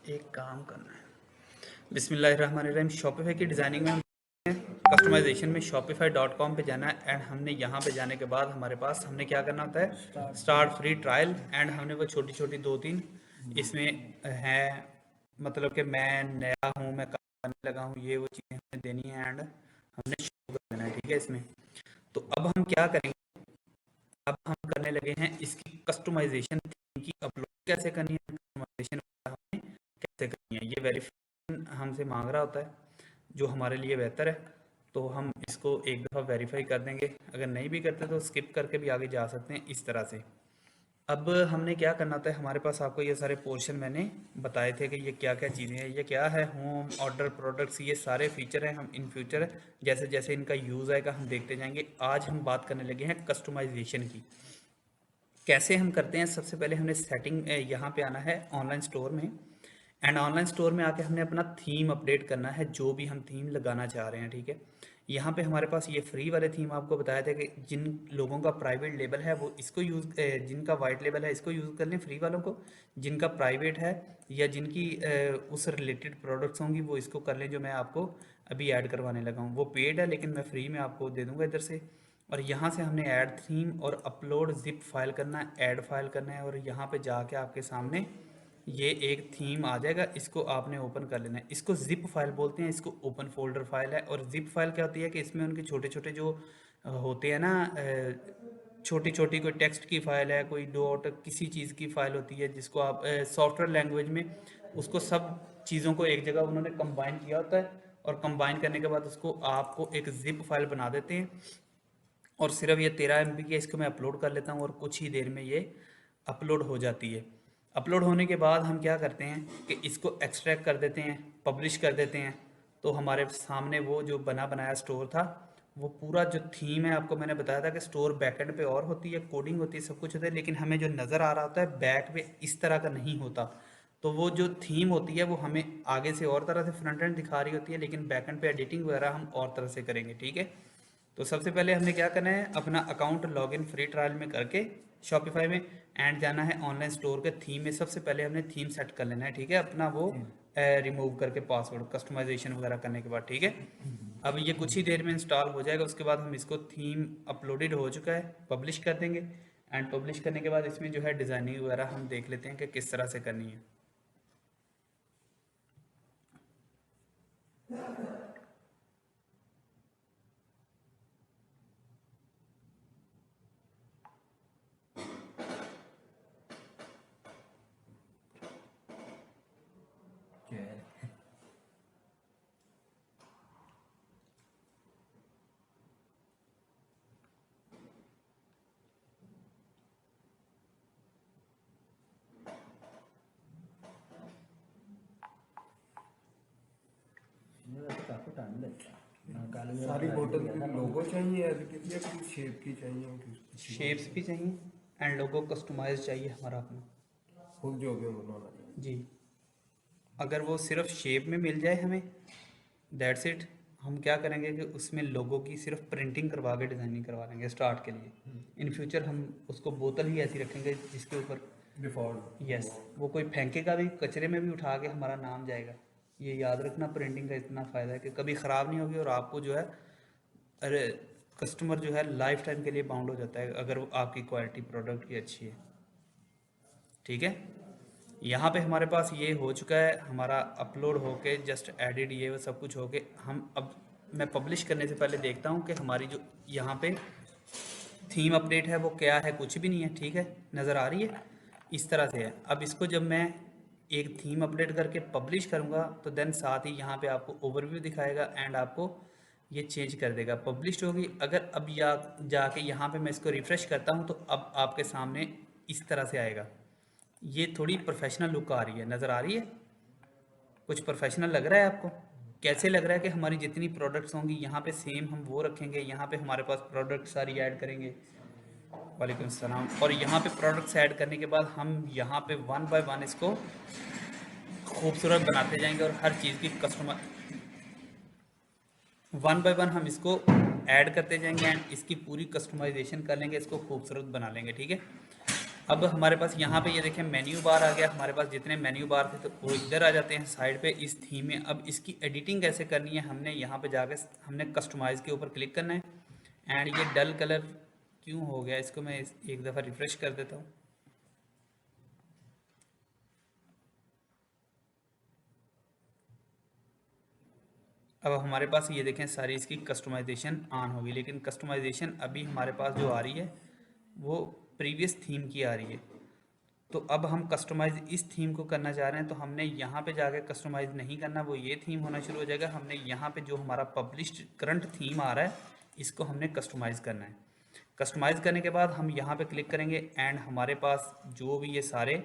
एक काम करना है। बिस्मिल्लाहिर्रहमानिर्रहीम। शॉपिफाई की डिज़ाइनिंग में हम कस्टमाइजेशन में shopify.com पे जाना है एंड हमने यहाँ पे जाने के बाद हमारे पास हमने क्या करना होता है, स्टार्ट फ्री ट्रायल। एंड हमने वो छोटी छोटी दो तीन इसमें है, मतलब कि मैं नया हूँ, मैं काम करने लगा हूँ, ये वो चीज़ें हमें देनी है एंड हमने शुरू कर देना है। ठीक है, इसमें तो अब हम क्या करेंगे, अब हम करने लगे हैं इसकी कस्टमाइजेशन थीम की अपलोड कैसे करनी है, कस्टमाइजेशन हमें कैसे करनी है, ये वेरीफिकेशन हमसे मांग रहा होता है जो हमारे लिए बेहतर है। तो हम इसको एक दफ़ा वेरीफाई कर देंगे, अगर नहीं भी करते तो स्किप करके भी आगे जा सकते हैं इस तरह से। अब हमने क्या करना था, हमारे पास आपको ये सारे पोर्शन मैंने बताए थे कि ये क्या क्या चीज़ें हैं, ये क्या है, होम ऑर्डर प्रोडक्ट्स, ये सारे फीचर हैं। हम इन फ्यूचर जैसे जैसे इनका यूज़ आएगा हम देखते जाएंगे। आज हम बात करने लगे हैं कस्टमाइजेशन की, कैसे हम करते हैं। सबसे पहले हमने सेटिंग यहाँ पे आना है ऑनलाइन स्टोर में, एंड ऑनलाइन स्टोर में आके हमने अपना थीम अपडेट करना है, जो भी हम थीम लगाना चाह रहे हैं। ठीक है, यहाँ पे हमारे पास ये फ्री वाले थीम आपको बताया था कि जिन लोगों का प्राइवेट लेबल है वो इसको यूज़, जिनका वाइट लेबल है इसको यूज़ कर लें फ्री वालों को, जिनका प्राइवेट है या जिनकी उस रिलेटेड प्रोडक्ट्स होंगी वो इसको कर लें, जो मैं आपको अभी ऐड करवाने लगा हूँ। वो पेड है लेकिन मैं फ्री में आपको दे दूँगा इधर से। और यहाँ से हमने ऐड थीम और अपलोड जिप फाइल करना है, ऐड फाइल करना है, और यहाँ पे जाके आपके सामने ये एक थीम आ जाएगा, इसको आपने ओपन कर लेना है। इसको जिप फाइल बोलते हैं, इसको ओपन फोल्डर फाइल है। और जिप फाइल क्या होती है कि इसमें उनके छोटे छोटे जो होते हैं ना, छोटी छोटी कोई टेक्स्ट की फाइल है, कोई डॉट किसी चीज़ की फाइल होती है, जिसको आप सॉफ्टवेयर लैंग्वेज में उसको सब चीज़ों को एक जगह उन्होंने कंबाइन किया होता है, और कंबाइन करने के बाद उसको आपको एक जिप फाइल बना देते हैं। और सिर्फ ये 13 MB की है, इसको मैं अपलोड कर लेता हूँ और कुछ ही देर में ये अपलोड हो जाती है। अपलोड होने के बाद हम क्या करते हैं कि इसको एक्सट्रैक्ट कर देते हैं, पब्लिश कर देते हैं। तो हमारे सामने वो जो बना बनाया स्टोर था, वो पूरा जो थीम है, आपको मैंने बताया था कि स्टोर बैकएंड पे और होती है, कोडिंग होती है, सब कुछ होता है, लेकिन हमें जो नज़र आ रहा होता है बैक पे इस तरह का नहीं होता। तो वो जो थीम होती है वो हमें आगे से और तरह से फ्रंट एंड दिखा रही होती है, लेकिन बैकएंड पे एडिटिंग वगैरह हम और तरह से करेंगे। ठीक है, तो सबसे पहले हमने क्या करना है, अपना अकाउंट लॉगिन फ्री ट्रायल में करके शॉपिफाई में, एंड जाना है ऑनलाइन स्टोर के थीम में। सबसे पहले हमने थीम सेट कर लेना है। ठीक है, अपना वो रिमूव करके पासवर्ड कस्टमाइजेशन वगैरह करने के बाद। ठीक है, अब ये कुछ ही देर में इंस्टॉल हो जाएगा। उसके बाद हम इसको थीम अपलोडेड हो चुका है, पब्लिश कर देंगे। एंड पब्लिश करने के बाद इसमें जो है डिज़ाइनिंग वगैरह हम देख लेते हैं कि किस तरह से करनी है। काफी टाइम लगता है। सारी बोतल की लोगो चाहिए एडिटिव या किस शेप की चाहिए? शेप्स भी चाहिए एंड लोगो कस्टमाइज चाहिए हमारा अपना। खुद जो भी बनाना है जी, अगर वो सिर्फ शेप में मिल जाए हमें, दैट्स इट। हम क्या करेंगे कि उसमें लोगों की सिर्फ प्रिंटिंग करवा के डिज़ाइनिंग करवा लेंगे स्टार्ट के लिए। इन फ्यूचर हम उसको बोतल ही ऐसी रखेंगे जिसके ऊपर डिफॉल्ट। यस, वो कोई फेंकेगा भी कचरे में भी उठा के हमारा नाम जाएगा। ये याद रखना, प्रिंटिंग का इतना फ़ायदा है कि कभी ख़राब नहीं होगी, और आपको जो है, अरे, कस्टमर जो है लाइफ टाइम के लिए बाउंड हो जाता है अगर वो आपकी क्वालिटी प्रोडक्ट की अच्छी है। ठीक है, यहाँ पे हमारे पास ये हो चुका है, हमारा अपलोड होके जस्ट एडिट ये वो सब कुछ होके हम अब, मैं पब्लिश करने से पहले देखता हूँ कि हमारी जो यहाँ पे थीम अपडेट है वो क्या है, कुछ भी नहीं है। ठीक है, नज़र आ रही है, इस तरह से है। अब इसको जब मैं एक थीम अपडेट करके पब्लिश करूँगा तो देन साथ ही यहाँ पे आपको ओवरव्यू दिखाएगा एंड आपको ये चेंज कर देगा, पब्लिश होगी। अगर अब या जाके यहाँ पे मैं इसको रिफ़्रेश करता हूँ तो अब आपके सामने इस तरह से आएगा। ये थोड़ी प्रोफेशनल लुक आ रही है, नज़र आ रही है, कुछ प्रोफेशनल लग रहा है आपको? कैसे लग रहा है कि हमारी जितनी प्रोडक्ट्स होंगी यहाँ पे सेम हम वो रखेंगे, यहाँ पे हमारे पास प्रोडक्ट सारी ऐड करेंगे। वालेकुम सलाम। और यहाँ पे प्रोडक्ट्स ऐड करने के बाद हम यहाँ पे वन बाय वन इसको खूबसूरत बनाते जाएंगे, और हर चीज़ की कस्टमर वन बाय वन हम इसको ऐड करते जाएंगे एंड इसकी पूरी कस्टमाइजेशन कर लेंगे, इसको खूबसूरत बना लेंगे। ठीक है, अब हमारे पास यहाँ पे ये देखें मेन्यू बार आ गया। हमारे पास जितने मेन्यू बार थे तो वो इधर आ जाते हैं साइड पे इस थीम में। अब इसकी एडिटिंग कैसे करनी है, हमने यहाँ पे जाके हमने कस्टमाइज़ के ऊपर क्लिक करना है। एंड ये डल कलर क्यों हो गया, इसको मैं एक दफ़ा रिफ्रेश कर देता हूँ। अब हमारे पास ये देखें सारी इसकी कस्टमाइजेशन ऑन होगी, लेकिन कस्टमाइजेशन अभी हमारे पास जो आ रही है वो प्रीवियस थीम की आ रही है। तो अब हम कस्टमाइज़ इस थीम को करना चाह रहे हैं, तो हमने यहाँ पे जाके कस्टमाइज़ नहीं करना, वो ये थीम होना शुरू हो जाएगा। हमने यहाँ पे जो हमारा पब्लिश्ड करंट थीम आ रहा है इसको हमने कस्टमाइज़ करना है। कस्टमाइज़ करने के बाद हम यहाँ पे क्लिक करेंगे एंड हमारे पास जो भी ये सारे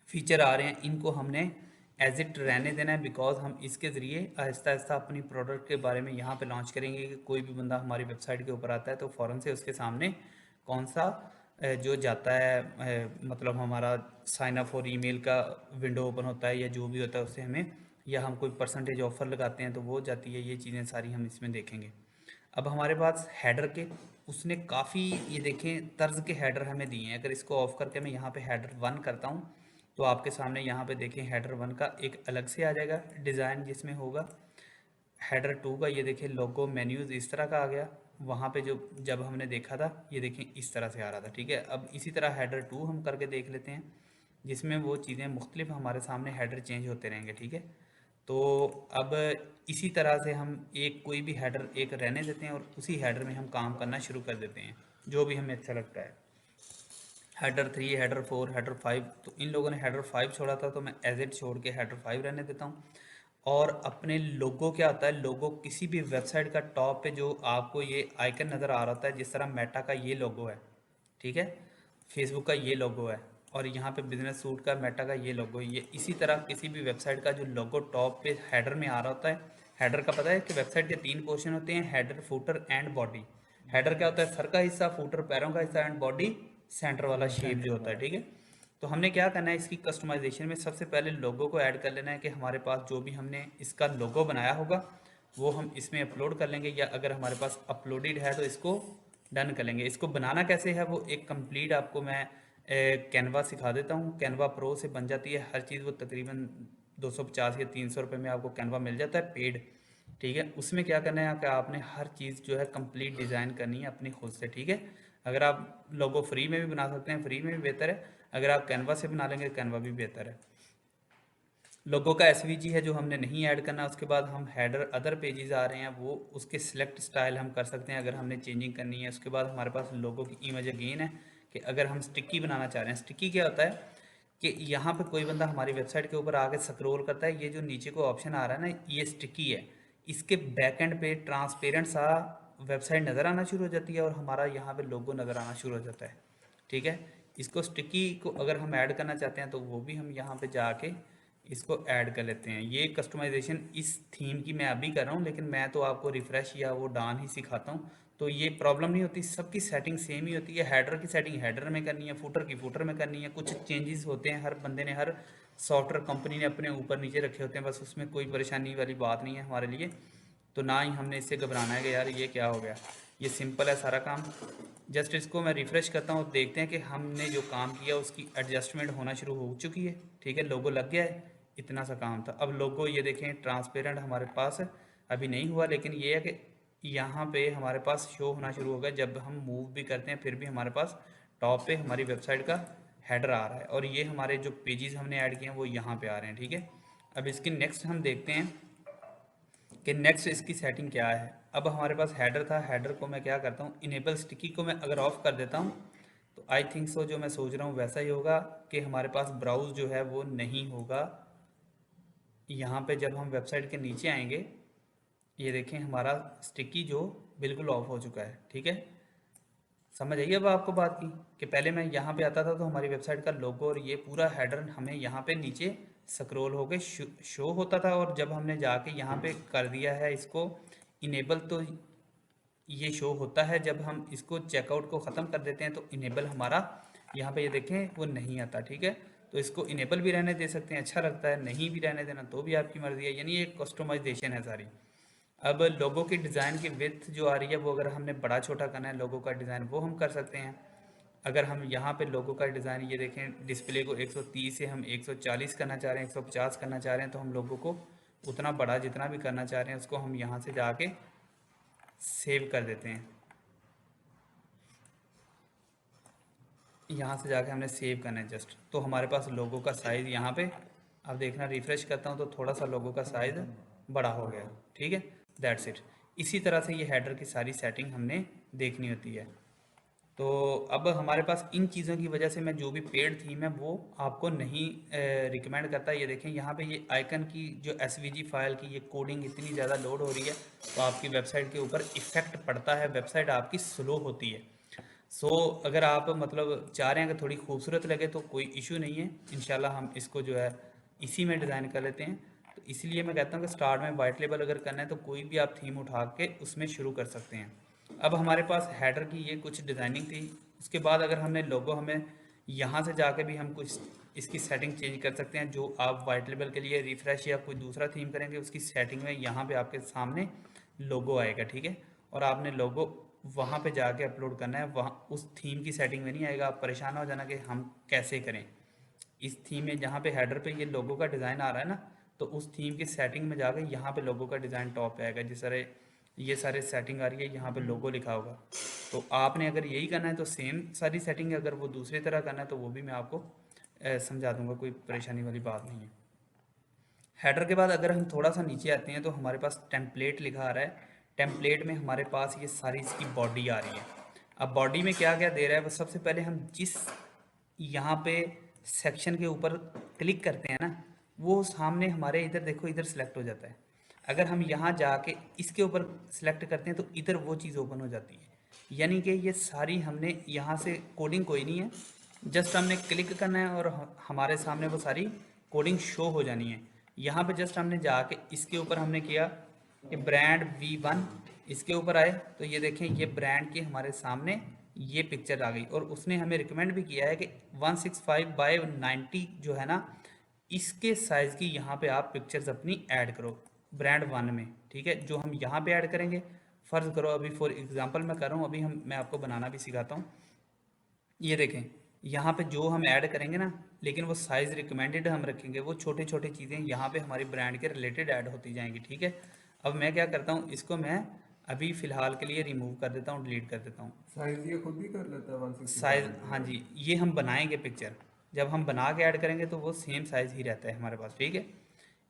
फीचर आ रहे हैं इनको हमने एज इट रहने देना है, बिकॉज हम इसके ज़रिए आहिस्ता आहिस्ता अपनी प्रोडक्ट के बारे में यहाँ पे लॉन्च करेंगे कि कोई भी बंदा हमारी वेबसाइट के ऊपर आता है तो फ़ौरन से उसके सामने कौन सा जो जाता है, मतलब हमारा साइन अप फॉर ईमेल का विंडो ओपन होता है या जो भी होता है उससे हमें, या हम कोई परसेंटेज ऑफर लगाते हैं तो वो जाती है। ये चीज़ें सारी हम इसमें देखेंगे। अब हमारे पास हेडर के उसने काफ़ी ये देखें तर्ज के हेडर हमें दिए हैं। अगर इसको ऑफ करके मैं यहाँ पे हेडर 1 करता हूँ तो आपके सामने यहाँ पे देखें हेडर 1 का एक अलग से आ जाएगा डिज़ाइन जिसमें होगा। हेडर 2 का ये देखें लोगो मेन्यूज़ इस तरह का आ गया। वहाँ पे जो जब हमने देखा था ये देखें इस तरह से आ रहा था, ठीक है। अब इसी तरह हेडर 2 हम करके देख लेते हैं जिसमें वो चीज़ें मुख्तलिफ हमारे सामने हेडर चेंज होते रहेंगे, ठीक है। तो अब इसी तरह से हम एक कोई भी हेडर एक रहने देते हैं और उसी हेडर में हम काम करना शुरू कर देते हैं जो भी हमें अच्छा लगता है। हेडर 3, हेडर 4, हेडर 5, तो इन लोगों ने हेडर 5 छोड़ा था तो मैं एज इट छोड़ के हेडर 5 रहने देता हूँ। और अपने लोगो क्या होता है, लोगो किसी भी वेबसाइट का टॉप पे जो आपको ये आइकन नज़र आ रहा होता है, जिस तरह मेटा का ये लोगो है, ठीक है, फेसबुक का ये लोगो है और यहाँ पे बिजनेस सूट का मेटा का ये लोगो, ये इसी तरह किसी भी वेबसाइट का जो लोगो टॉप पे हेडर में आ रहा होता है। हेडर का पता है कि वेबसाइट के 3 पोर्शन होते हैं, header, footer and body. Header क्या होता है, सर का हिस्सा, फुटर पैरों का हिस्सा एंड बॉडी सेंटर वाला शेप जो होता है, ठीक है। तो हमने क्या करना है इसकी कस्टमाइजेशन में सबसे पहले लोगो को ऐड कर लेना है कि हमारे पास जो भी हमने इसका लोगो बनाया होगा वो हम इसमें अपलोड कर लेंगे, या अगर हमारे पास अपलोडेड है तो इसको डन कर लेंगे। इसको बनाना कैसे है वो एक कंप्लीट आपको मैं कैनवा सिखा देता हूँ। कैनवा प्रो से बन जाती है हर चीज़, वो तकरीबन 250 या 300 रुपये में आपको कैनवा मिल जाता है पेड, ठीक है। उसमें क्या करना है कि आपने हर चीज़ जो है कंप्लीट डिज़ाइन करनी है अपनी खुद से, ठीक है। अगर आप लोगो फ्री में भी बना सकते हैं, फ्री में भी बेहतर है। अगर आप कैनवा से बना लेंगे कैनवा भी बेहतर है। लोगो का एसवीजी है जो हमने नहीं ऐड करना। उसके बाद हम हेडर अदर पेजेस आ रहे हैं वो उसके सिलेक्ट स्टाइल हम कर सकते हैं अगर हमने चेंजिंग करनी है। उसके बाद हमारे पास लोगो की इमेज अगेन है कि अगर हम स्टिकी बनाना चाह रहे हैं, स्टिकी क्या होता है कि यहाँ पे कोई बंदा हमारी वेबसाइट के ऊपर आके स्क्रॉल करता है, ये जो नीचे को ऑप्शन आ रहा है ना ये स्टिकी है, इसके बैक एंड पे ट्रांसपेरेंट सा वेबसाइट नज़र आना शुरू हो जाती है और हमारा यहाँ पे लोगो नज़र आना शुरू हो जाता है, ठीक है। इसको स्टिकी को अगर हम ऐड करना चाहते हैं तो वो भी हम यहाँ पे जाके इसको ऐड कर लेते हैं। ये कस्टमाइजेशन इस थीम की मैं अभी कर रहा हूँ, लेकिन मैं तो आपको रिफ़्रेश या वो डान ही सिखाता हूँ तो ये प्रॉब्लम नहीं होती, सबकी सेटिंग सेम ही होती है। हेडर की सेटिंग हेडर में करनी है, फुटर की फुटर में करनी है। कुछ चेंजेस होते हैं, हर बंदे ने, हर सॉफ्टवेयर कंपनी ने अपने ऊपर नीचे रखे होते हैं, बस उसमें कोई परेशानी वाली बात नहीं है हमारे लिए। तो ना ही हमने इससे घबराना है कि यार ये क्या हो गया, ये सिंपल है सारा काम। जस्ट इसको मैं रिफ़्रेश करता हूँ, देखते हैं कि हमने जो काम किया उसकी एडजस्टमेंट होना शुरू हो चुकी है, ठीक है। लोगो लग गया है, इतना सा काम था। अब लोगो ये देखें ट्रांसपेरेंट हमारे पास अभी नहीं हुआ, लेकिन ये है कि यहाँ पे हमारे पास शो होना शुरू होगा। जब हम मूव भी करते हैं फिर भी हमारे पास टॉप पे हमारी वेबसाइट का हेडर आ रहा है और ये हमारे जो पेजेस हमने ऐड किए हैं वो यहाँ पे आ रहे हैं, ठीक है। अब इसकी नेक्स्ट हम देखते हैं कि नेक्स्ट इसकी सेटिंग क्या है। अब हमारे पास हेडर था, हेडर को मैं क्या करता हूँ, इनेबल स्टिकी को मैं अगर ऑफ कर देता हूँ तो आई थिंक सो जो मैं सोच रहा हूँ वैसा ही होगा कि हमारे पास ब्राउज जो है वो नहीं होगा। यहाँ पे जब हम वेबसाइट के नीचे आएंगे ये देखें हमारा स्टिकी जो बिल्कुल ऑफ हो चुका है, ठीक है। समझ आइए अब आपको बात की कि पहले मैं यहाँ पे आता था तो हमारी वेबसाइट का लोगो और ये पूरा हेडर हमें यहाँ पे नीचे स्क्रॉल होके शो होता था, और जब हमने जाके यहाँ पे कर दिया है इसको इनेबल तो ये शो होता है। जब हम इसको चेकआउट को ख़त्म कर देते हैं तो इनेबल हमारा यहाँ पे ये देखें वो नहीं आता, ठीक है। तो इसको इनेबल भी रहने दे सकते हैं, अच्छा लगता है, नहीं भी रहने देना तो भी आपकी मर्ज़ी है, यानी एक कस्टमाइजेशन है सारी। अब लोगो की डिज़ाइन की विड्थ जो आ रही है वो अगर हमने बड़ा छोटा करना है लोगो का डिज़ाइन वो हम कर सकते हैं। अगर हम यहाँ पे लोगो का डिज़ाइन ये देखें, डिस्प्ले को 130 से हम 140 करना चाह रहे हैं, 150 करना चाह रहे हैं, तो हम लोगों को उतना बड़ा जितना भी करना चाह रहे हैं उसको हम यहाँ से जाके सेव कर देते हैं। यहाँ से जाके हमने सेव करना है जस्ट, तो हमारे पास लोगो का साइज़ यहाँ पे, अब देखना रिफ़्रेश करता हूँ तो थोड़ा सा लोगो का साइज़ बड़ा हो गया। ठीक है, दैट्स इट। इसी तरह से ये हेडर की सारी सेटिंग हमने देखनी होती है। तो अब हमारे पास इन चीज़ों की वजह से मैं जो भी पेड थीम है वो आपको नहीं रिकमेंड करता। ये देखें यहाँ पे ये आइकन की जो एसवीजी फाइल की ये कोडिंग इतनी ज़्यादा लोड हो रही है तो आपकी वेबसाइट के ऊपर इफ़ेक्ट पड़ता है, वेबसाइट आपकी स्लो होती है। सो अगर आप मतलब चाह रहे हैं कि थोड़ी खूबसूरत लगे तो कोई इशू नहीं है, इंशाल्लाह हम इसको जो है इसी में डिज़ाइन कर लेते हैं। तो इसलिए मैं कहता हूँ कि स्टार्ट में वाइट लेबल अगर करना है तो कोई भी आप थीम उठा के उसमें शुरू कर सकते हैं। अब हमारे पास हेडर की ये कुछ डिज़ाइनिंग थी, उसके बाद अगर हमने लोगो, हमें यहाँ से जाके भी हम कुछ इसकी सेटिंग चेंज कर सकते हैं। जो आप वाइट लेबल के लिए रिफ़्रेश या कोई दूसरा थीम करेंगे उसकी सेटिंग में यहाँ पे आपके सामने लोगो आएगा। ठीक है, और आपने लोगो वहाँ पे जाके अपलोड करना है, वहाँ उस थीम की सेटिंग में नहीं आएगा। आप परेशान हो जाना कि हम कैसे करें। इस थीम में जहाँ पे हेडर पे ये लोगो का डिज़ाइन आ रहा है ना, तो उस थीम की सेटिंग में जाकर यहाँ पे लोगो का डिज़ाइन टॉप पे आएगा। जिस तरह ये सारे सेटिंग आ रही है, यहाँ पे लोगो लिखा होगा। तो आपने अगर यही करना है तो सेम सारी सेटिंग, अगर वो दूसरी तरह करना है तो वो भी मैं आपको समझा दूंगा, कोई परेशानी वाली बात नहीं है। हेडर के बाद अगर हम थोड़ा सा नीचे आते हैं तो हमारे पास टेम्पलेट लिखा आ रहा है। टेम्पलेट में हमारे पास ये सारी इसकी बॉडी आ रही है। अब बॉडी में क्या क्या दे रहा है, वो सबसे पहले हम जिस यहाँ पे सेक्शन के ऊपर क्लिक करते हैं ना, वो सामने हमारे इधर देखो, इधर सेलेक्ट हो जाता है। अगर हम यहाँ जाके इसके ऊपर सेलेक्ट करते हैं तो इधर वो चीज़ ओपन हो जाती है। यानी कि ये सारी हमने यहाँ से कोडिंग कोई नहीं है, जस्ट हमने क्लिक करना है और हमारे सामने वो सारी कोडिंग शो हो जानी है। यहाँ पे जस्ट हमने जाके इसके ऊपर हमने किया कि ब्रांड V1, इसके ऊपर आए तो ये देखें ये ब्रांड के हमारे सामने ये पिक्चर आ गई। और उसने हमें रिकमेंड भी किया है कि 165x90 जो है ना, इसके साइज़ की यहाँ पे आप पिक्चर्स अपनी ऐड करो ब्रांड 1 में। ठीक है, जो हम यहाँ पे ऐड करेंगे, फ़र्ज़ करो अभी फॉर एग्जांपल मैं कर रहा हूँ, अभी मैं आपको बनाना भी सिखाता हूँ। ये देखें यहाँ पे जो हम ऐड करेंगे ना, लेकिन वो साइज़ रिकमेंडेड हम रखेंगे, वो छोटी छोटी चीज़ें यहाँ पे हमारी ब्रांड के रिलेटेड ऐड होती जाएंगी। ठीक है, अब मैं क्या करता हूँ, इसको मैं अभी फ़िलहाल के लिए रिमूव कर देता हूँ, डिलीट कर देता हूँ। साइज ये खुद भी कर लेता है साइज़, 165? हाँ जी, ये हम बनाएंगे पिक्चर, जब हम बना के ऐड करेंगे तो वो सेम साइज़ ही रहता है हमारे पास। ठीक है,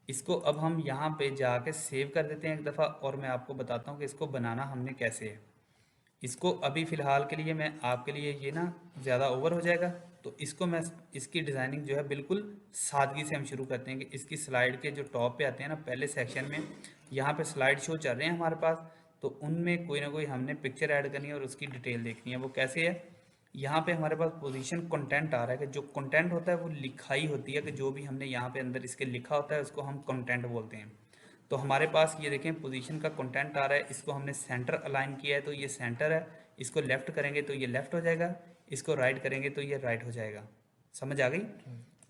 इसको अब हम यहाँ पे जाके सेव कर देते हैं एक दफ़ा, और मैं आपको बताता हूँ कि इसको बनाना हमने कैसे है। इसको अभी फ़िलहाल के लिए मैं आपके लिए ये ना ज़्यादा ओवर हो जाएगा, तो इसको मैं इसकी डिज़ाइनिंग जो है बिल्कुल सादगी से हम शुरू करते हैं कि इसकी स्लाइड के जो टॉप पे आते हैं ना पहले सेक्शन में, यहाँ पे स्लाइड शो चल रहे हैं हमारे पास, तो उनमें कोई ना कोई हमने पिक्चर ऐड करनी है और उसकी डिटेल देखनी है। वो कैसे है, यहाँ पे हमारे पास पोजीशन कंटेंट आ रहा है कि जो कंटेंट होता है वो लिखाई होती है, कि जो भी हमने यहाँ पे अंदर इसके लिखा होता है उसको हम कंटेंट बोलते हैं। तो हमारे पास ये देखें पोजीशन का कंटेंट आ रहा है, इसको हमने सेंटर अलाइन किया है तो ये सेंटर है, इसको लेफ़्ट करेंगे तो ये लेफ़्ट हो जाएगा, इसको राइट करेंगे तो ये राइट हो जाएगा। समझ आ गई?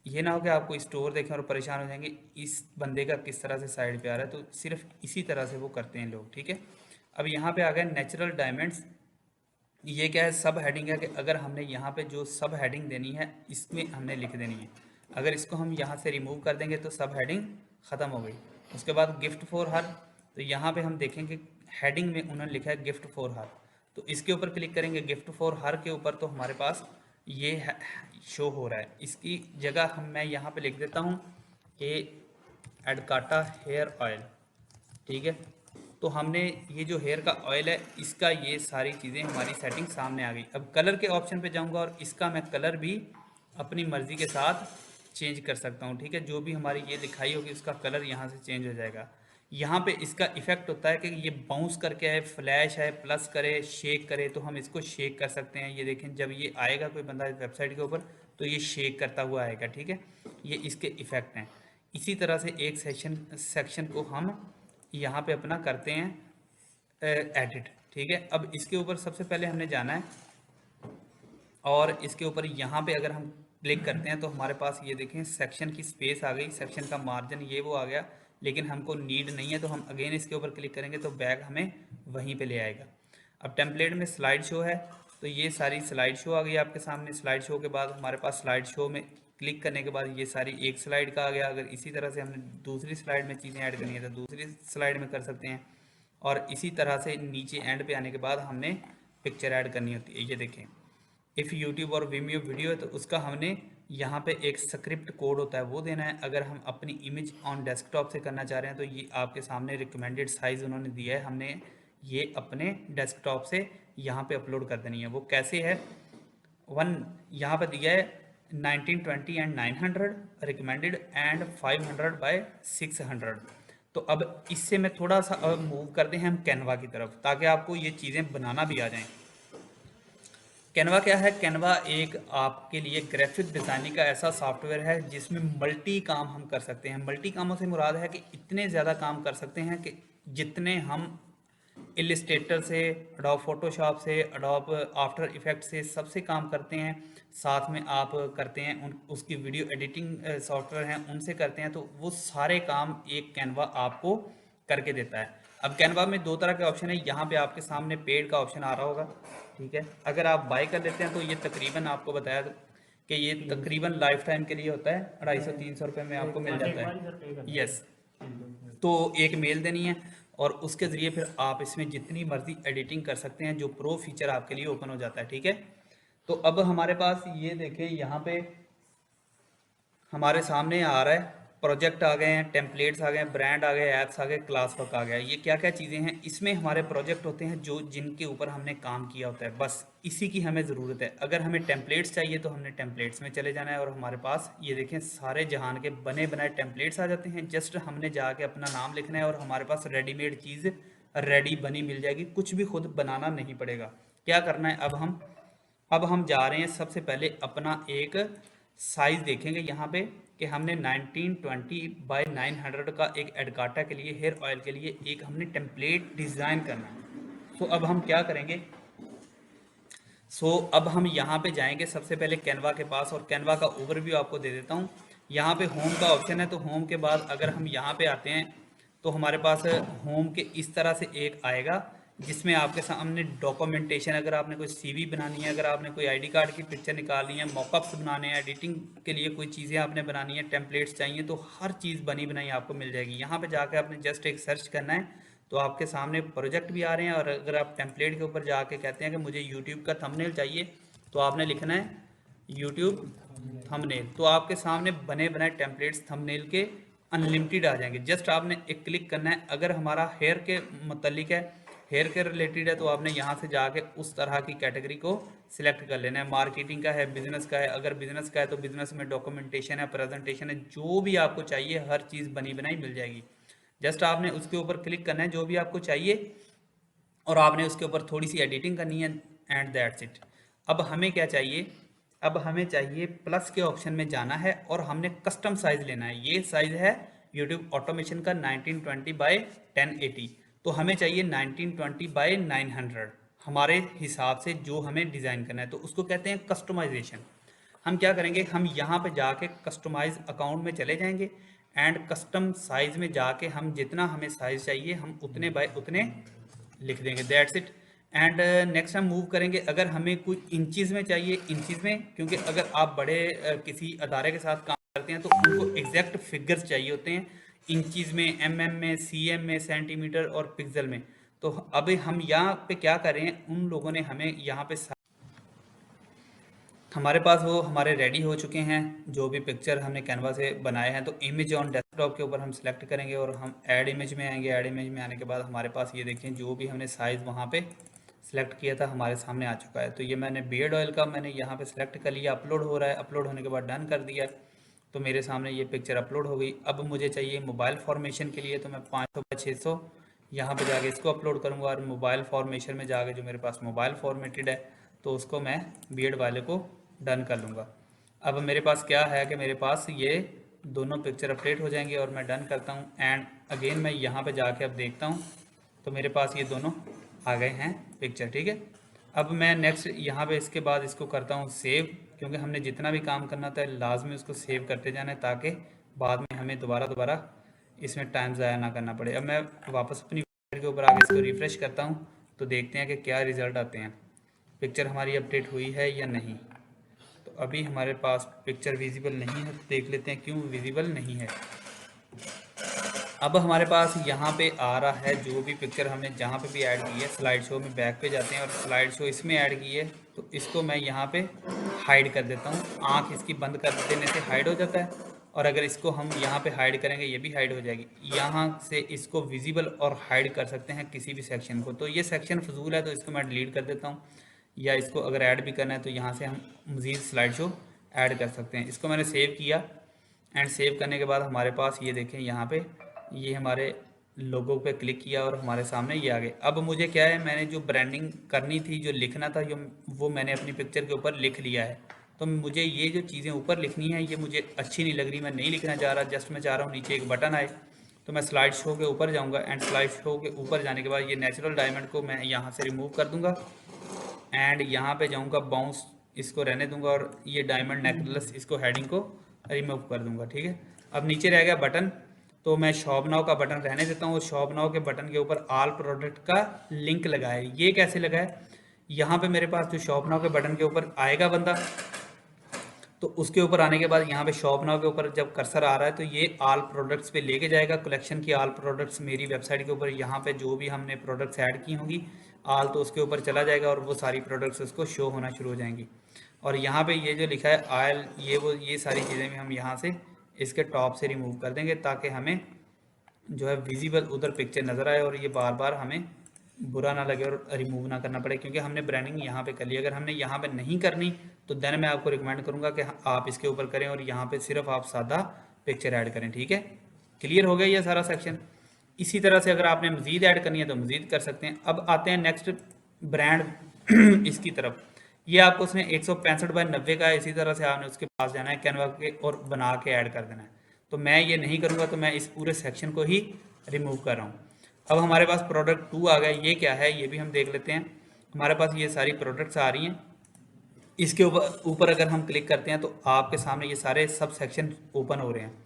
ये ना हो कि आपको स्टोर देखें और परेशान हो जाएंगे इस बंदे का किस तरह से साइड पे आ रहा है, तो सिर्फ इसी तरह से वो करते हैं लोग। ठीक है, अब यहाँ पे आ गया नेचुरल डायमंड्स। ये क्या है, सब हेडिंग है कि अगर हमने यहाँ पे जो सब हेडिंग देनी है इसमें हमने लिख देनी है। अगर इसको हम यहाँ से रिमूव कर देंगे तो सब हेडिंग ख़त्म हो गई। उसके बाद गिफ्ट फॉर हर, तो यहाँ पे हम देखेंगे हेडिंग में उन्होंने लिखा है गिफ्ट फॉर हर, तो इसके ऊपर क्लिक करेंगे गिफ्ट फॉर हर के ऊपर, तो हमारे पास ये शो हो रहा है। इसकी जगह मैं यहाँ पे लिख देता हूँ कि एडकाटा हेयर ऑयल। ठीक है, तो हमने ये जो हेयर का ऑयल है इसका ये सारी चीज़ें हमारी सेटिंग सामने आ गई। अब कलर के ऑप्शन पे जाऊंगा और इसका मैं कलर भी अपनी मर्ज़ी के साथ चेंज कर सकता हूँ। ठीक है, जो भी हमारी ये दिखाई होगी उसका कलर यहाँ से चेंज हो जाएगा। यहाँ पे इसका इफ़ेक्ट होता है कि ये बाउंस करके है, फ्लैश है, प्लस करे, शेक करे, तो हम इसको शेक कर सकते हैं। ये देखें जब ये आएगा कोई बंदा इस वेबसाइट के ऊपर तो ये शेक करता हुआ आएगा। ठीक है, ये इसके इफ़ेक्ट हैं। इसी तरह से एक सेक्शन को हम यहाँ पे अपना करते हैं एडिट। ठीक है, अब इसके ऊपर सबसे पहले हमने जाना है और इसके ऊपर यहाँ पे अगर हम क्लिक करते हैं तो हमारे पास ये देखें सेक्शन की स्पेस आ गई, सेक्शन का मार्जिन ये वो आ गया, लेकिन हमको नीड नहीं है तो हम अगेन इसके ऊपर क्लिक करेंगे तो बैग हमें वहीं पे ले आएगा। अब टेम्पलेट में स्लाइड शो है, तो ये सारी स्लाइड शो आ गई आपके सामने। स्लाइड शो के बाद हमारे पास स्लाइड शो में क्लिक करने के बाद ये सारी एक स्लाइड का आ गया। अगर इसी तरह से हमने दूसरी स्लाइड में चीज़ें ऐड करनी है तो दूसरी स्लाइड में कर सकते हैं। और इसी तरह से नीचे एंड पे आने के बाद हमने पिक्चर ऐड करनी होती है। ये देखें, इफ़ यूट्यूब और वीमियो वीडियो है तो उसका हमने यहाँ पे एक स्क्रिप्ट कोड होता है वो देना है। अगर हम अपनी इमेज ऑन डेस्कटॉप से करना चाह रहे हैं तो ये आपके सामने रिकमेंडेड साइज़ उन्होंने दिया है, हमने ये अपने डेस्कटॉप से यहाँ पे अपलोड कर देनी है। वो कैसे है, यहाँ पे दिया है 1920 एंड 900 रिकमेंडेड एंड 500 बाय 600। तो अब इससे मैं थोड़ा सा मूव करते हैं हम कैनवा की तरफ, ताकि आपको ये चीज़ें बनाना भी आ जाएं। कैनवा क्या है? कैनवा एक आपके लिए ग्राफिक डिज़ाइनिंग का ऐसा सॉफ्टवेयर है जिसमें मल्टी काम हम कर सकते हैं। मल्टी कामों से मुराद है कि इतने ज़्यादा काम कर सकते हैं कि जितने हम इलिस्ट्रेटर से, एडोब फोटोशॉप से, एडोब आफ्टर इफेक्ट से सबसे काम करते हैं, साथ में आप करते हैं उसकी वीडियो एडिटिंग सॉफ्टवेयर हैं उनसे करते हैं, तो वो सारे काम एक कैनवा आपको करके देता है। अब कैनवा में दो तरह के ऑप्शन है। यहाँ पे आपके सामने पेड का ऑप्शन आ रहा होगा, ठीक है। अगर आप बाय कर लेते हैं तो ये तकरीबन आपको बताया कि ये तकरीबन लाइफ टाइम के लिए होता है, 250-300 रुपये में आपको मिल जाता है। यस, तो एक मेल देनी है और उसके ज़रिए फिर आप इसमें जितनी मर्ज़ी एडिटिंग कर सकते हैं, जो प्रो फीचर आपके लिए ओपन हो जाता है, ठीक है। तो अब हमारे पास ये देखें, यहाँ पे हमारे सामने आ रहा है प्रोजेक्ट आ गए हैं, टेम्पलेट्स आ गए हैं, ब्रांड आ गए, ऐप्स आ गए, क्लास वर्क आ गया। ये क्या क्या चीज़ें हैं? इसमें हमारे प्रोजेक्ट होते हैं जो जिनके ऊपर हमने काम किया होता है, बस इसी की हमें ज़रूरत है। अगर हमें टेम्पलेट्स चाहिए तो हमने टेम्पलेट्स में चले जाना है और हमारे पास ये देखें सारे जहान के बने बनाए टेम्पलेट्स आ जाते हैं। जस्ट हमने जाके अपना नाम लिखना है और हमारे पास रेडीमेड चीज़ रेडी बनी मिल जाएगी, कुछ भी खुद बनाना नहीं पड़ेगा। क्या करना है अब हम जा रहे हैं सबसे पहले अपना एक साइज़ देखेंगे यहाँ पे कि हमने 1920 बाय 900 का एक एडकाटा के लिए, हेयर ऑयल के लिए एक हमने टेम्पलेट डिज़ाइन करना है। सो अब हम क्या करेंगे, अब हम यहाँ पे जाएंगे सबसे पहले कैनवा के पास और कैनवा का ओवरव्यू आपको दे देता हूँ। यहाँ पे होम का ऑप्शन है, तो होम के बाद अगर हम यहाँ पे आते हैं तो हमारे पास होम के इस तरह से एक आएगा जिसमें आपके सामने डॉक्यूमेंटेशन, अगर आपने कोई सीवी बनानी है, अगर आपने कोई आईडी कार्ड की पिक्चर निकालनी है, मॉकअप्स बनाने हैं, एडिटिंग के लिए कोई चीज़ें आपने बनानी है, टेम्पलेट्स चाहिए, तो हर चीज़ बनी बनाई आपको मिल जाएगी। यहाँ पे जाकर आपने जस्ट एक सर्च करना है तो आपके सामने प्रोजेक्ट भी आ रहे हैं। और अगर आप टेम्पलेट के ऊपर जाके कहते हैं कि मुझे यूट्यूब का थंबनेल चाहिए तो आपने लिखना है यूट्यूब थंबनेल, तो आपके सामने बने बनाए टेम्पलेट्स थंबनेल के अनलिमिटेड आ जाएंगे। जस्ट आपने एक क्लिक करना है। अगर हमारा हेयर के मतलब है, हेयर के रिलेटेड है, तो आपने यहाँ से जाके उस तरह की कैटेगरी को सिलेक्ट कर लेना है। मार्केटिंग का है, बिजनेस का है, अगर बिजनेस का है तो बिजनेस में डॉक्यूमेंटेशन है, प्रेजेंटेशन है, जो भी आपको चाहिए हर चीज़ बनी बनाई मिल जाएगी। जस्ट आपने उसके ऊपर क्लिक करना है जो भी आपको चाहिए और आपने उसके ऊपर थोड़ी सी एडिटिंग करनी है एंड दैट्स इट। अब हमें क्या चाहिए, अब हमें चाहिए प्लस के ऑप्शन में जाना है और हमने कस्टम साइज़ लेना है। ये साइज़ है यूट्यूब ऑटोमेशन का 1920 बाय 1080, तो हमें चाहिए 1920 बाय 900 हमारे हिसाब से जो हमें डिज़ाइन करना है, तो उसको कहते हैं कस्टमाइजेशन। हम क्या करेंगे, हम यहाँ पे जाके कस्टमाइज अकाउंट में चले जाएंगे एंड कस्टम साइज़ में जाके हम जितना हमें साइज़ चाहिए हम उतने बाय उतने लिख देंगे, दैट्स इट। एंड नेक्स्ट हम मूव करेंगे। अगर हमें कोई इंचज़ में चाहिए, इंचज़ में, क्योंकि अगर आप बड़े किसी अदारे के साथ काम करते हैं तो उनको एग्जैक्ट फिगर्स चाहिए होते हैं, इंचज़ में, एमएम में, सीएम में, सेंटीमीटर और पिक्सल में। तो अभी हम यहाँ पे क्या कर रहे हैं, उन लोगों ने हमें यहाँ पे हमारे पास वो हमारे रेडी हो चुके हैं जो भी पिक्चर हमने कैनवा से बनाए हैं। तो इमेज ऑन डेस्कटॉप के ऊपर हम सिलेक्ट करेंगे और हम ऐड इमेज में आएंगे। ऐड इमेज में आने के बाद हमारे पास ये देखें जो भी हमने साइज़ वहाँ पे सिलेक्ट किया था हमारे सामने आ चुका है। तो ये मैंने बियर्ड ऑयल का मैंने यहाँ पे सिलेक्ट कर लिया, अपलोड हो रहा है, अपलोड होने के बाद डन कर दिया, तो मेरे सामने ये पिक्चर अपलोड हो गई। अब मुझे चाहिए मोबाइल फॉर्मेशन के लिए, तो मैं 500 बाई 600 यहाँ पर जाके इसको अपलोड करूँगा और मोबाइल फॉर्मेशन में जाके जो मेरे पास मोबाइल फॉर्मेटेड है तो उसको मैं बियर्ड वाले को डन कर लूँगा। अब मेरे पास क्या है कि मेरे पास ये दोनों पिक्चर अपडेट हो जाएंगे और मैं डन करता हूँ एंड अगेन मैं यहाँ पे जाके अब देखता हूँ तो मेरे पास ये दोनों आ गए हैं पिक्चर, ठीक है। अब मैं नेक्स्ट यहाँ पे इसके बाद इसको करता हूँ सेव, क्योंकि हमने जितना भी काम करना था लाजमी उसको सेव करते जाना है ताकि बाद में हमें दोबारा इसमें टाइम ज़ाया ना करना पड़े। अब मैं वापस अपनी वेबसाइट के ऊपर आगे इसको रिफ़्रेश करता हूँ तो देखते हैं कि क्या रिज़ल्ट आते हैं। पिक्चर हमारी अपडेट हुई है या नहीं। तो अभी हमारे पास पिक्चर विजिबल नहीं है, तो देख लेते हैं क्यों विजिबल नहीं है। अब हमारे पास यहाँ पे आ रहा है जो भी पिक्चर हमने जहाँ पे भी ऐड की है, स्लाइड शो में बैक पे जाते हैं और स्लाइड शो इसमें ऐड की है, तो इसको मैं यहाँ पे हाइड कर देता हूँ। आँख इसकी बंद कर देने से हाइड हो जाता है, और अगर इसको हम यहाँ पे हाइड करेंगे ये भी हाइड हो जाएगी। यहाँ से इसको विजिबल और हाइड कर सकते हैं किसी भी सेक्शन को। तो ये सेक्शन फजूल है तो इसको मैं डिलीट कर देता हूँ, या इसको अगर ऐड भी करना है तो यहाँ से हम मज़ीद स्लाइड शो ऐड कर सकते हैं। इसको मैंने सेव किया, एंड सेव करने के बाद हमारे पास ये देखें यहाँ पे ये हमारे लोगो पे क्लिक किया और हमारे सामने ये आ गए। अब मुझे क्या है, मैंने जो ब्रांडिंग करनी थी, जो लिखना था, जो वो मैंने अपनी पिक्चर के ऊपर लिख लिया है। तो मुझे ये जो चीज़ें ऊपर लिखनी है ये मुझे अच्छी नहीं लग रही, मैं नहीं लिखना चाह रहा। जस्ट मैं चाह रहा हूँ नीचे एक बटन आए, तो मैं स्लाइड शो के ऊपर जाऊँगा, एंड स्लाइड शो के ऊपर जाने के बाद ये नेचुरल डायमंड को मैं यहाँ से रिमूव कर दूँगा, एंड यहाँ पे जाऊँगा बाउंस, इसको रहने दूंगा, और ये डायमंड नेकलेस इसको हेडिंग को रिमूव कर दूंगा। ठीक है, अब नीचे रह गया बटन, तो मैं शॉप नाउ का बटन रहने देता हूँ। शॉप नाउ के बटन के ऊपर ऑल प्रोडक्ट का लिंक लगाए। ये कैसे लगाए, यहाँ पे मेरे पास जो शॉप नाउ के बटन के ऊपर आएगा बंदा, तो उसके ऊपर आने के बाद यहाँ पे शॉप नाउ के ऊपर जब कर्सर आ रहा है तो ये ऑल प्रोडक्ट्स पे लेके जाएगा। कलेक्शन की ऑल प्रोडक्ट्स मेरी वेबसाइट के ऊपर, यहाँ पे जो भी हमने प्रोडक्ट्स ऐड की होंगी ऑल, तो उसके ऊपर चला जाएगा और वो सारी प्रोडक्ट्स उसको शो होना शुरू हो जाएंगी। और यहाँ पे ये जो लिखा है ऑयल, ये सारी चीज़ें भी हम यहाँ से इसके टॉप से रिमूव कर देंगे, ताकि हमें जो है विजिबल उधर पिक्चर नज़र आए और ये बार बार हमें बुरा ना लगे और रिमूव ना करना पड़े, क्योंकि हमने ब्रांडिंग यहाँ पे कर ली। अगर हमने यहाँ पे नहीं करनी तो देन मैं आपको रिकमेंड करूँगा कि आप इसके ऊपर करें और यहाँ पे सिर्फ आप सादा पिक्चर ऐड करें। ठीक है, क्लियर हो गया ये सारा सेक्शन। इसी तरह से अगर आपने मज़ीद ऐड करनी है तो मज़ीद कर सकते हैं। अब आते हैं नेक्स्ट ब्रांड इसकी तरफ। ये आपको उसने 165x90 का है, इसी तरह से आपने उसके पास जाना है कैनवा के और बना के ऐड कर देना है। तो मैं ये नहीं करूँगा, तो मैं इस पूरे सेक्शन को ही रिमूव कर रहा हूँ। अब हमारे पास प्रोडक्ट 2 आ गया। ये क्या है ये भी हम देख लेते हैं। हमारे पास ये सारी प्रोडक्ट्स आ रही हैं, इसके ऊपर अगर हम क्लिक करते हैं तो आपके सामने ये सारे सब सेक्शन ओपन हो रहे हैं।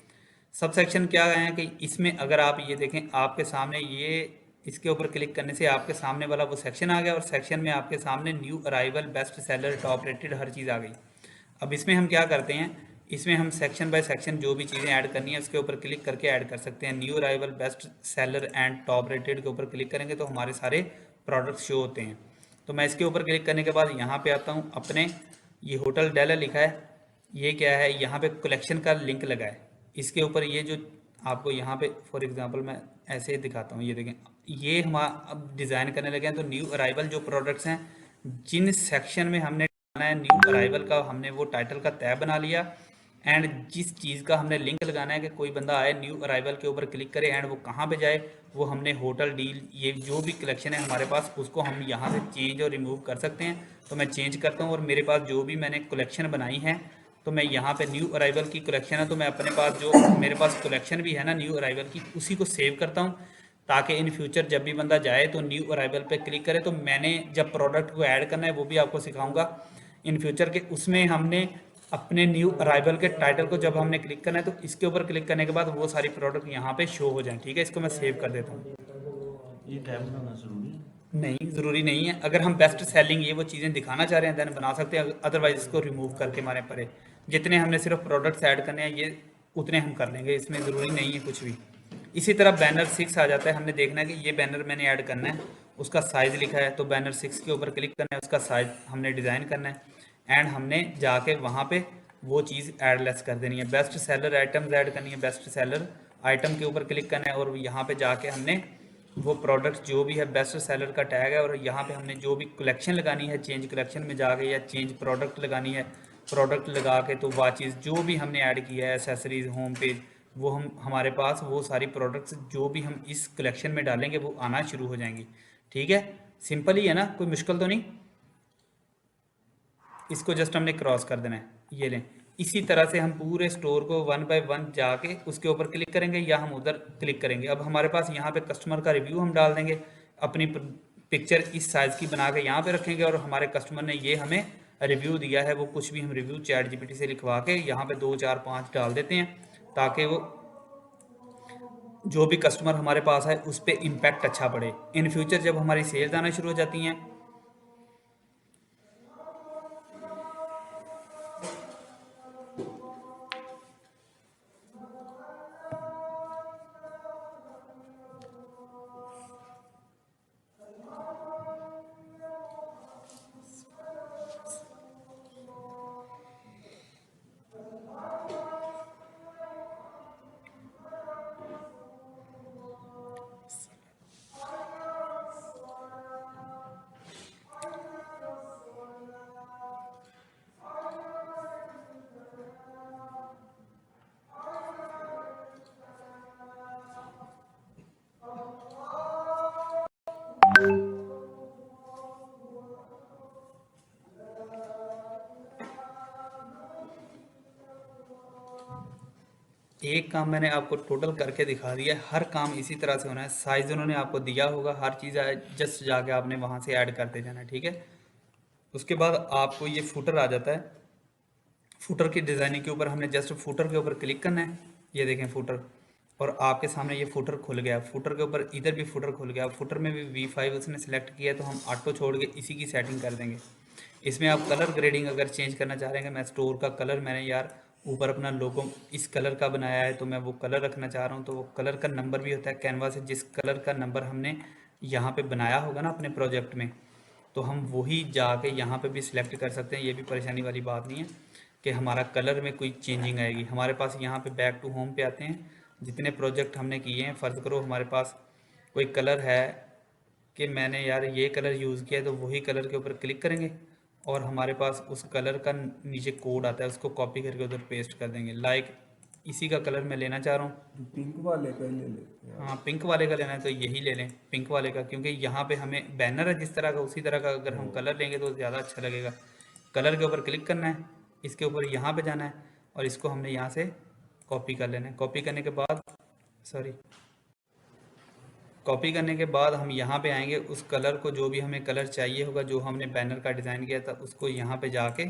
सब सेक्शन क्या है कि इसमें अगर आप ये देखें आपके सामने ये इसके ऊपर क्लिक करने से आपके सामने वाला वो सेक्शन आ गया, और सेक्शन में आपके सामने new arrival, best seller, top rated, हर चीज़ आ गई। अब इसमें हम क्या करते हैं, इसमें हम सेक्शन बाय सेक्शन जो भी चीज़ें ऐड करनी है उसके ऊपर क्लिक करके ऐड कर सकते हैं। New arrival, best seller and top rated के ऊपर क्लिक करेंगे तो हमारे सारे प्रोडक्ट शो होते हैं। तो मैं इसके ऊपर क्लिक करने के बाद यहाँ पे आता हूँ, अपने ये होटल डेलर लिखा है, ये क्या है, यहाँ पे कलेक्शन का लिंक लगा है। इसके ऊपर ये जो आपको यहाँ पे फॉर एग्जांपल मैं ऐसे ही दिखाता हूँ, ये देखें, ये हम अब डिज़ाइन करने लगे हैं। तो न्यू अराइवल जो प्रोडक्ट्स हैं जिन सेक्शन में हमने लगाना है, न्यू अराइवल का हमने वो टाइटल का टैब बना लिया, एंड जिस चीज़ का हमने लिंक लगाना है कि कोई बंदा आए न्यू अराइवल के ऊपर क्लिक करे एंड वो कहाँ पे जाए, वो हमने होटल डील, ये जो भी कलेक्शन है हमारे पास उसको हम यहाँ से चेंज और रिमूव कर सकते हैं। तो मैं चेंज करता हूँ, और मेरे पास जो भी मैंने कलेक्शन बनाई है तो मैं यहाँ पे न्यू अराइवल की कलेक्शन है, तो मैं अपने पास जो मेरे पास कलेक्शन भी है ना न्यू अराइवल की, उसी को सेव करता हूँ, ताकि इन फ्यूचर जब भी बंदा जाए तो न्यू अराइवल पे क्लिक करे। तो मैंने जब प्रोडक्ट को ऐड करना है वो भी आपको सिखाऊंगा इन फ्यूचर के, उसमें हमने अपने न्यू अराइवल के टाइटल को जब हमने क्लिक करना है तो इसके ऊपर क्लिक करने के बाद वो सारी प्रोडक्ट यहाँ पे शो हो जाए। ठीक है, इसको मैं सेव कर देता हूँ। ये टैब बनाना जरूरी है? नहीं, ज़रूरी नहीं है। अगर हम बेस्ट सेलिंग ये वो चीज़ें दिखाना चाह रहे हैं देन बना सकते हैं, अदरवाइज इसको रिमूव करके हमारे परे जितने हमने सिर्फ प्रोडक्ट्स ऐड करने हैं ये उतने हम कर लेंगे, इसमें ज़रूरी नहीं है कुछ भी। इसी तरह बैनर 6 आ जाता है, हमने देखना है कि ये बैनर मैंने ऐड करना है, उसका साइज़ लिखा है, तो बैनर 6 के ऊपर क्लिक करना है, उसका साइज़ हमने डिज़ाइन करना है, एंड हमने जाके वहाँ पे वो चीज़ ऐड लेस कर देनी है। बेस्ट सेलर आइटम्स ऐड करनी है, बेस्ट सेलर आइटम के ऊपर क्लिक करना है, और यहाँ पे जाके हमने वो प्रोडक्ट जो भी है बेस्ट सेलर का टैग है, और यहाँ पे हमने जो भी कलेक्शन लगानी है चेंज कलेक्शन में जाके, या चेंज प्रोडक्ट लगानी है, प्रोडक्ट लगा के तो वह चीज़ जो भी हमने ऐड किया है, एसेसरीज, होम पेज, वो हम हमारे पास वो सारी प्रोडक्ट्स जो भी हम इस कलेक्शन में डालेंगे वो आना शुरू हो जाएंगी। ठीक है, सिंपल ही है ना, कोई मुश्किल तो नहीं। इसको जस्ट हमने क्रॉस कर देना है, ये लें। इसी तरह से हम पूरे स्टोर को 1 बाय 1 जाके उसके ऊपर क्लिक करेंगे या हम उधर क्लिक करेंगे। अब हमारे पास यहाँ पे कस्टमर का रिव्यू हम डाल देंगे, अपनी पिक्चर इस साइज़ की बना के यहाँ पे रखेंगे, और हमारे कस्टमर ने ये हमें रिव्यू दिया है, वो कुछ भी हम रिव्यू चैट जीपीटी से लिखवा के यहाँ पे 2 4 5 डाल देते हैं, ताकि वो जो भी कस्टमर हमारे पास है उस पर इम्पैक्ट अच्छा पड़े। इन फ्यूचर जब हमारी सेल्स आना शुरू हो जाती हैं एक काम मैंने आपको टोटल करके दिखा दिया है, हर काम इसी तरह से होना है। साइज उन्होंने आपको दिया होगा, हर चीज़ जस्ट जाके आपने वहाँ से ऐड करते जाना है, ठीक है। उसके बाद आपको ये फुटर आ जाता है। फुटर की डिज़ाइनिंग के ऊपर हमने जस्ट फुटर के ऊपर क्लिक करना है, ये देखें फुटर, और आपके सामने ये फुटर खुल गया। फुटर के ऊपर इधर भी फुटर खुल गया। फुटर में भी V5 उसने सेलेक्ट किया है, तो हम ऑटो छोड़ के इसी की सेटिंग कर देंगे। इसमें आप कलर ग्रेडिंग अगर चेंज करना चाह रहे हैं कि मैं स्टोर का कलर मैंने यार ऊपर अपना लोगो इस कलर का बनाया है, तो मैं वो कलर रखना चाह रहा हूँ, तो वो कलर का नंबर भी होता है कैनवास से, जिस कलर का नंबर हमने यहाँ पे बनाया होगा ना अपने प्रोजेक्ट में, तो हम वही जाके यहाँ पे भी सिलेक्ट कर सकते हैं। ये भी परेशानी वाली बात नहीं है कि हमारा कलर में कोई चेंजिंग आएगी। हमारे पास यहाँ पे बैक टू होम पे आते हैं, जितने प्रोजेक्ट हमने किए हैं, फ़र्ज़ करो हमारे पास कोई कलर है कि मैंने यार ये कलर यूज़ किया है, तो वही कलर के ऊपर क्लिक करेंगे और हमारे पास उस कलर का नीचे कोड आता है, उसको कॉपी करके उधर पेस्ट कर देंगे। लाइक इसी का कलर मैं लेना चाह रहा हूँ। पिंक वाले का ही ले लेते हैं। हाँ, पिंक वाले का लेना है तो यही ले लें, पिंक वाले का, क्योंकि यहाँ पे हमें बैनर है जिस तरह का, उसी तरह का अगर हम कलर लेंगे तो ज़्यादा अच्छा लगेगा। कलर के ऊपर क्लिक करना है, इसके ऊपर यहाँ पे जाना है और इसको हमने यहाँ से कॉपी कर लेना है। कॉपी करने के बाद कॉपी करने के बाद हम यहाँ पे आएंगे, उस कलर को जो भी हमें कलर चाहिए होगा, जो हमने बैनर का डिज़ाइन किया था, उसको यहाँ पे जाके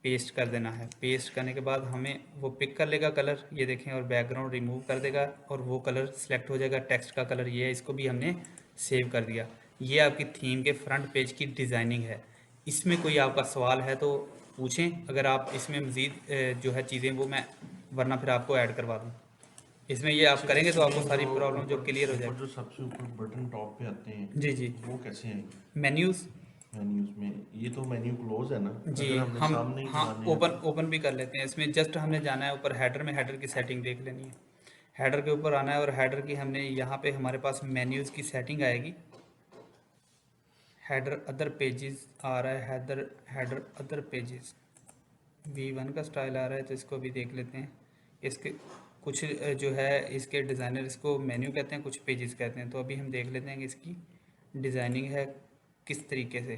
पेस्ट कर देना है। पेस्ट करने के बाद हमें वो पिक कर लेगा कलर, ये देखें, और बैकग्राउंड रिमूव कर देगा और वो कलर सेलेक्ट हो जाएगा। टेक्स्ट का कलर ये है, इसको भी हमने सेव कर दिया। ये आपकी थीम के फ्रंट पेज की डिज़ाइनिंग है। इसमें कोई आपका सवाल है तो पूछें, अगर आप इसमें मज़ीद जो है चीज़ें वो मैं, वरना फिर आपको ऐड करवा दूँ। इसमें ये आप करेंगे तो आपको सारी प्रॉब्लम जो क्लियर हो ऊपर जाएगी। जो सबसे ऊपर बटन टॉप पे आते हैं, जी जी, वो कैसे आएंगे मेन्यूज़, मेन्यूज में? ये तो मेन्यू क्लोज है ना, जी अगर हमने हम, सामने ही हाँ चलाने हैं ओपन तो? ओपन भी कर लेते हैं। इसमें जस्ट हमने जाना है ऊपर हेडर में, हेडर की सेटिंग देख लेनी है। हेडर के ऊपर आना है और हेडर की हमने यहाँ पे हमारे पास मेन्यूज़ की सेटिंग आएगी। हेडर अदर पेजेस आ रहा है, header header other pages V1 का स्टाइल आ रहा है, तो इसको भी देख लेते हैं। इसके कुछ जो है इसके डिज़ाइनर इसको मेन्यू कहते हैं, कुछ पेजेस कहते हैं। तो अभी हम देख लेते हैं कि इसकी डिज़ाइनिंग है किस तरीके से।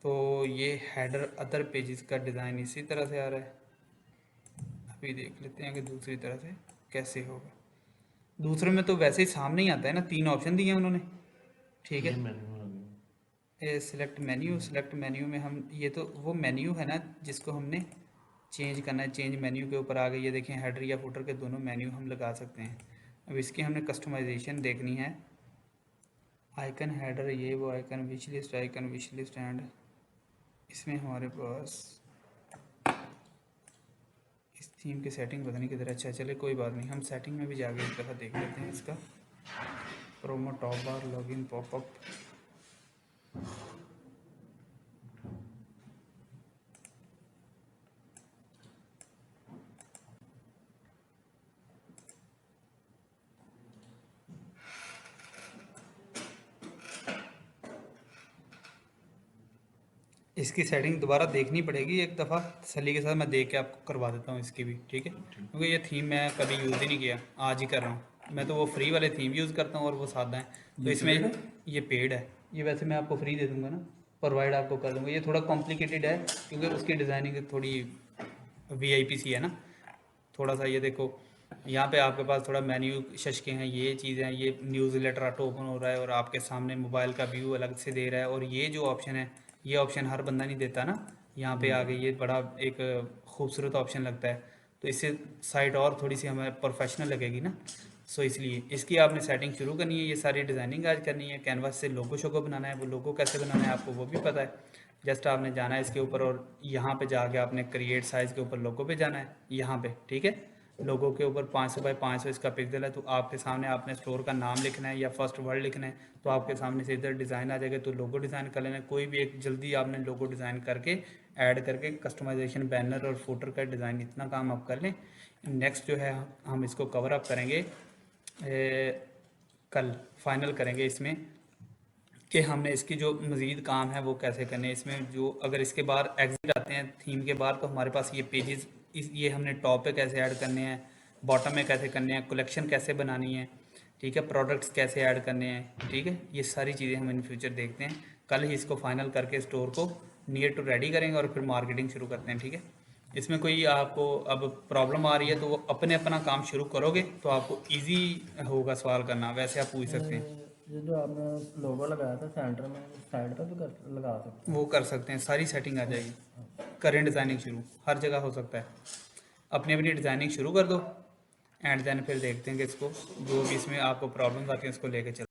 तो ये हेडर अदर पेजेस का डिज़ाइन इसी तरह से आ रहा है। अभी देख लेते हैं कि दूसरी तरह से कैसे होगा। दूसरे में तो वैसे ही सामने ही आता है ना, 3 ऑप्शन दिए हैं उन्होंने, ठीक ये है। मेन्यू आ गया। ये सिलेक्ट मेन्यू में हम, ये तो वो मेन्यू है ना जिसको हमने चेंज करना है। चेंज मेन्यू के ऊपर आ गए, ये देखें हेडर या फुटर के दोनों मेन्यू हम लगा सकते हैं। अब इसकी हमने कस्टमाइजेशन देखनी है। आइकन हेडर, ये वो आइकन विश लिस्ट एंड इसमें हमारे पास इस थीम की सेटिंग पता नहीं किधर। अच्छा चले कोई बात नहीं, हम सेटिंग में भी जाके एक दफ़ा देख लेते हैं इसका। प्रोमो टॉप बार, लॉगिन पॉपअप, इसकी सेटिंग दोबारा देखनी पड़ेगी एक दफ़ा तसल्ली के साथ। मैं देख के आपको करवा देता हूँ इसकी भी, ठीक है, क्योंकि ये थीम मैं कभी यूज़ ही नहीं किया, आज ही कर रहा हूँ। मैं तो वो फ्री वाले थीम यूज़ करता हूँ और वो सादा है। तो ये इसमें पेड है? ये पेड है। ये वैसे मैं आपको फ्री दे दूँगा ना, प्रोवाइड आपको कर दूँगा। ये थोड़ा कॉम्प्लिकेटेड है क्योंकि उसकी डिज़ाइनिंग थोड़ी VIP सी है ना थोड़ा सा। ये देखो यहाँ पे आपके पास थोड़ा मेन्यू शशके हैं, ये चीज़ें हैं, ये न्यूज़ लेटर ऑटो ओपन हो रहा है और आपके सामने मोबाइल का व्यू अलग से दे रहा है। और ये जो ऑप्शन है, ये ऑप्शन हर बंदा नहीं देता ना। यहाँ पे आगे ये बड़ा एक खूबसूरत ऑप्शन लगता है, तो इससे साइट और थोड़ी सी हमें प्रोफेशनल लगेगी ना। सो इसलिए इसकी आपने सेटिंग शुरू करनी है, ये सारी डिज़ाइनिंग आज करनी है। कैनवास से लोगो शोगो बनाना है, वो लोगो कैसे बनाना है आपको वो भी पता है। जस्ट आपने जाना है इसके ऊपर और यहाँ पे जाके आपने क्रिएट साइज़ के ऊपर लोगो पे जाना है, यहाँ पे, ठीक है। लोगों के ऊपर 500 बाई 500 इसका पिक्सल है, तो आपके सामने आपने स्टोर का नाम लिखना है या फर्स्ट वर्ड लिखना है, तो आपके सामने से इधर डिज़ाइन आ जाएगा। तो लोगो डिज़ाइन कर लेना है, कोई भी एक जल्दी आपने लोगो डिज़ाइन करके ऐड करके कस्टमाइजेशन, बैनर और फुटर का डिज़ाइन, इतना काम आप कर लें। नेक्स्ट जो है हम इसको कवर अप करेंगे कल, फाइनल करेंगे इसमें कि हमने इसकी जो मज़ीद काम है वो कैसे करने हैं। इसमें जो अगर इसके बाहर एग्जिट आते हैं थीम के बाहर, तो हमारे पास ये पेजेस, ये हमने टॉप पे कैसे ऐड करने हैं, बॉटम में कैसे करने हैं, कलेक्शन कैसे बनानी है, ठीक है, प्रोडक्ट्स कैसे ऐड करने हैं, ठीक है। ये सारी चीज़ें हम इन फ्यूचर देखते हैं। कल ही इसको फाइनल करके स्टोर को नियर टू रेडी करेंगे और फिर मार्केटिंग शुरू करते हैं, ठीक है। इसमें कोई आपको अब प्रॉब्लम आ रही है तो वो अपना काम शुरू करोगे तो आपको इजी होगा सवाल करना, वैसे आप पूछ सकते हैं। ये जो आपने लोगो लगाया था सेंटर में, साइड पे भी लगा सकते वो कर सकते हैं, सारी सेटिंग आ जाएगी। करें डिज़ाइनिंग शुरू, हर जगह हो सकता है। अपनी अपनी डिज़ाइनिंग शुरू कर दो एंड देन फिर देखते हैं कि इसको जो भी इसमें आपको प्रॉब्लम आती है उसको लेके चल